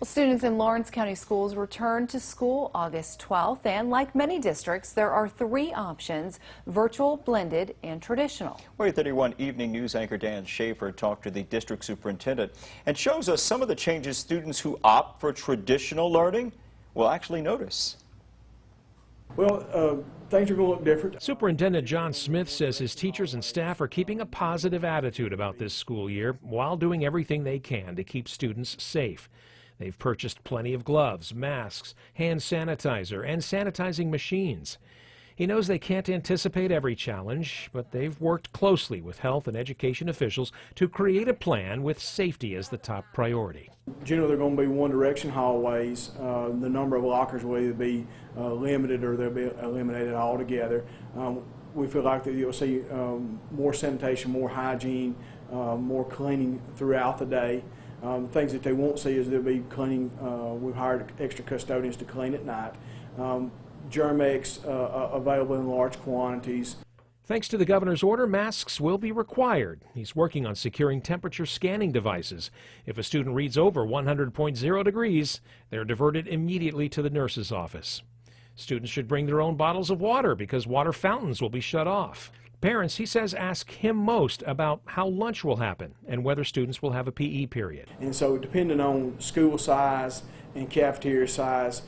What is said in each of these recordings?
Well, students in Lawrence County Schools return to school August 12th, and like many districts, there are three options: virtual, blended, and traditional. 31 Evening News anchor Dan Schaefer talked to the district superintendent and shows us some of the changes students who opt for traditional learning will actually notice. Well, things are going to look different. Superintendent John Smith says his teachers and staff are keeping a positive attitude about this school year while doing everything they can to keep students safe. They've purchased plenty of gloves, masks, hand sanitizer, and sanitizing machines. He knows they can't anticipate every challenge, but they've worked closely with health and education officials to create a plan with safety as the top priority. Generally, they're going to be one-direction hallways. The number of lockers will either be limited or they'll be eliminated altogether. We feel like that you'll see more sanitation, more hygiene, more cleaning throughout the day. Things that they won't see is there'll be cleaning. We've hired extra custodians to clean at night. Germ-X available in large quantities. Thanks to the governor's order, masks will be required. He's working on securing temperature scanning devices. If a student reads over 100.0 degrees, they're diverted immediately to the nurse's office. Students should bring their own bottles of water because water fountains will be shut off. Parents, he says, ask him most about how lunch will happen and whether students will have a PE period. And so depending on school size and cafeteria size,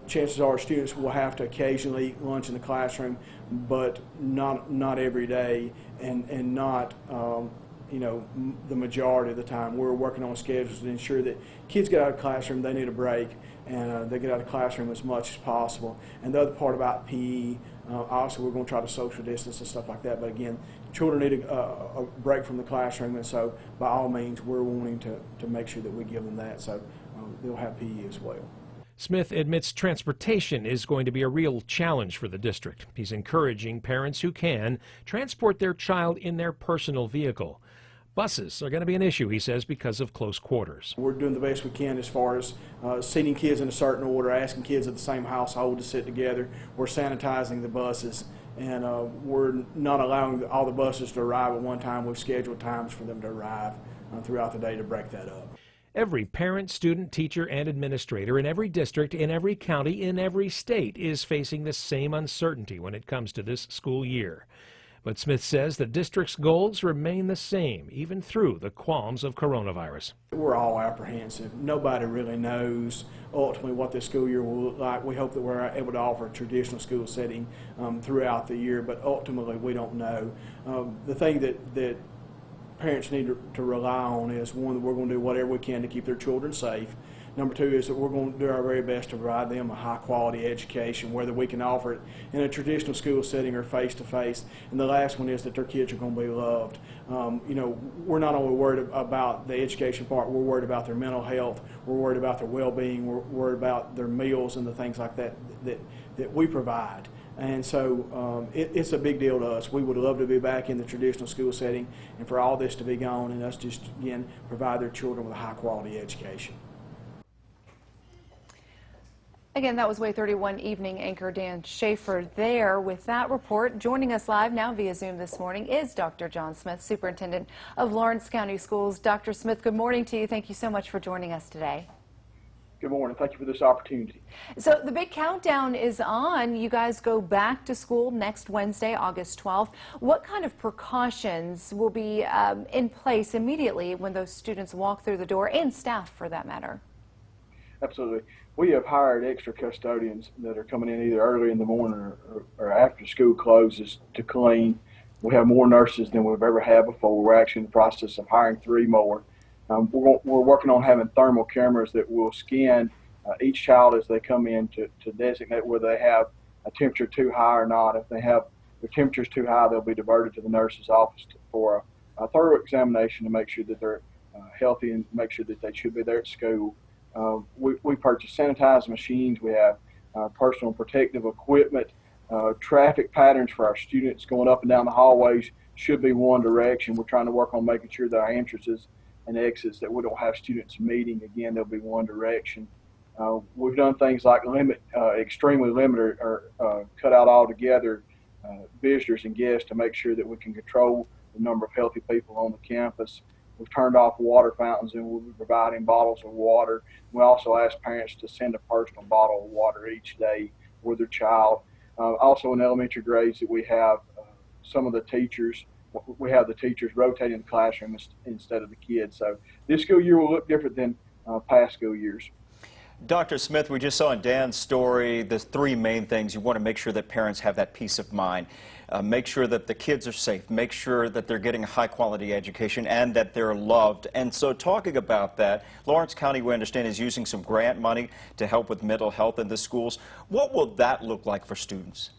chances are students will have to occasionally eat lunch in the classroom, but not every day and not the majority of the time. We're working on schedules to ensure that kids get out of the classroom, they need a break, and they get out of the classroom as much as possible. And the other part about PE, obviously we're going to try to social distance and stuff like that, but again, children need a break from the classroom, and so by all means we're wanting to make sure that we give them that, so they'll have PE as well. Smith admits transportation is going to be a real challenge for the district. He's encouraging parents who can transport their child in their personal vehicle. Buses are going to be an issue, he says, because of close quarters. We're doing the best we can as far as seating kids in a certain order, asking kids of the same household to sit together. We're sanitizing the buses, and we're not allowing all the buses to arrive at one time. We've scheduled times for them to arrive throughout the day to break that up. Every parent, student, teacher, and administrator in every district, in every county, in every state is facing the same uncertainty when it comes to this school year. But Smith says the district's goals remain the same, even through the qualms of coronavirus. We're all apprehensive. Nobody really knows ultimately what this school year will look like. We hope that we're able to offer a traditional school setting throughout the year, but ultimately we don't know. The thing that parents need to rely on is, one, that we're going to do whatever we can to keep their children safe. Number two is that we're going to do our very best to provide them a high-quality education, whether we can offer it in a traditional school setting or face-to-face. And the last one is that their kids are going to be loved. We're not only worried about the education part, we're worried about their mental health, we're worried about their well-being, we're worried about their meals and the things like that we provide. And so it's a big deal to us. We would love to be back in the traditional school setting and for all this to be gone and us just, again, provide their children with a high-quality education. Again, that was Way 31 Evening anchor Dan Schaefer there with that report. Joining us live now via Zoom this morning is Dr. John Smith, Superintendent of Lawrence County Schools. Dr. Smith, good morning to you. Thank you so much for joining us today. Good morning. Thank you for this opportunity. So the big countdown is on. You guys go back to school next Wednesday, August 12th. What kind of precautions will be in place immediately when those students walk through the door, and staff for that matter? Absolutely. We have hired extra custodians that are coming in either early in the morning or after school closes to clean. We have more nurses than we've ever had before. We're actually in the process of hiring 3 more. We're working on having thermal cameras that will scan each child as they come in to designate whether they have a temperature too high or not. If they have their temperatures too high, they'll be diverted to the nurse's office for a thorough examination to make sure that they're healthy and make sure that they should be there at school. We purchase sanitized machines. We have personal protective equipment. Traffic patterns for our students going up and down the hallways should be one direction. We're trying to work on making sure that our entrances and exits, that we don't have students meeting. Again, they'll be one direction. We've done things like extremely limit or cut out altogether visitors and guests to make sure that we can control the number of healthy people on the campus. We've turned off water fountains and we'll be providing bottles of water. We also ask parents to send a personal bottle of water each day with their child. Also in elementary grades that we have some of the teachers, we have the teachers rotating the classroom instead of the kids. So this school year will look different than past school years. Dr. Smith, we just saw in Dan's story the three main things. You want to make sure that parents have that peace of mind, make sure that the kids are safe, make sure that they're getting a high-quality education, and that they're loved. And so talking about that, Lawrence County, we understand, is using some grant money to help with mental health in the schools. What will that look like for students?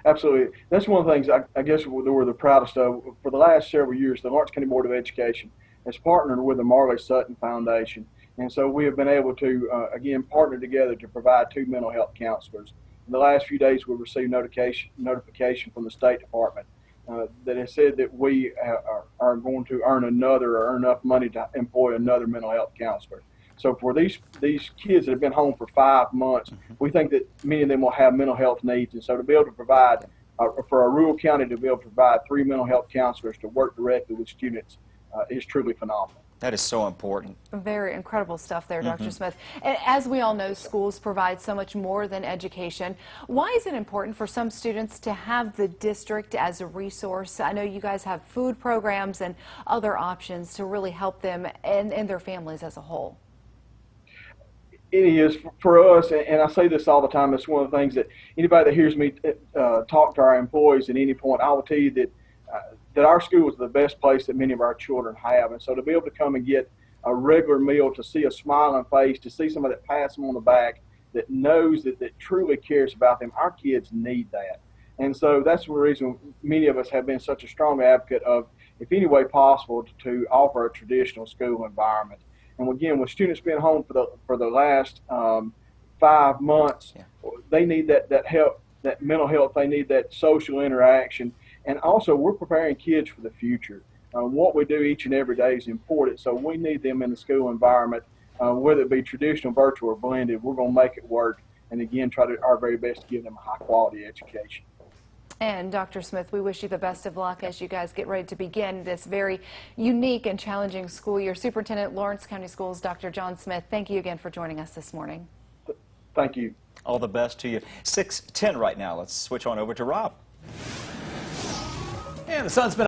Absolutely. That's one of the things I guess we're the proudest of. For the last several years, the Lawrence County Board of Education has partnered with the Marley Sutton Foundation. And so we have been able to, again, partner together to provide 2 mental health counselors. In the last few days, we received notification from the State Department that has said that we are going to earn enough money to employ another mental health counselor. So for these kids that have been home for 5 months, we think that many of them will have mental health needs. And so to be able to provide, for a rural county to be able to provide 3 mental health counselors to work directly with students is truly phenomenal. That is so important. Very incredible stuff there, Dr. Smith. And as we all know, schools provide so much more than education. Why is it important for some students to have the district as a resource? I know you guys have food programs and other options to really help them and their families as a whole. It is for us, and I say this all the time, it's one of the things that anybody that hears me talk to our employees at any point, I will tell you that our school is the best place that many of our children have. And so to be able to come and get a regular meal, to see a smiling face, to see somebody that pats them on the back, that knows that truly cares about them, our kids need that. And so that's the reason many of us have been such a strong advocate of, if any way possible, to offer a traditional school environment. And again, with students being home for the last 5 months, they need that help, that mental health, they need that social interaction. And also, we're preparing kids for the future. What we do each and every day is important, so we need them in the school environment, whether it be traditional, virtual, or blended. We're going to make it work, and again, try our very best to give them a high-quality education. And Dr. Smith, we wish you the best of luck as you guys get ready to begin this very unique and challenging school year. Superintendent, Lawrence County Schools, Dr. John Smith, thank you again for joining us this morning. Thank you. All the best to you. 6:10 right now. Let's switch on over to Rob. And the sun's been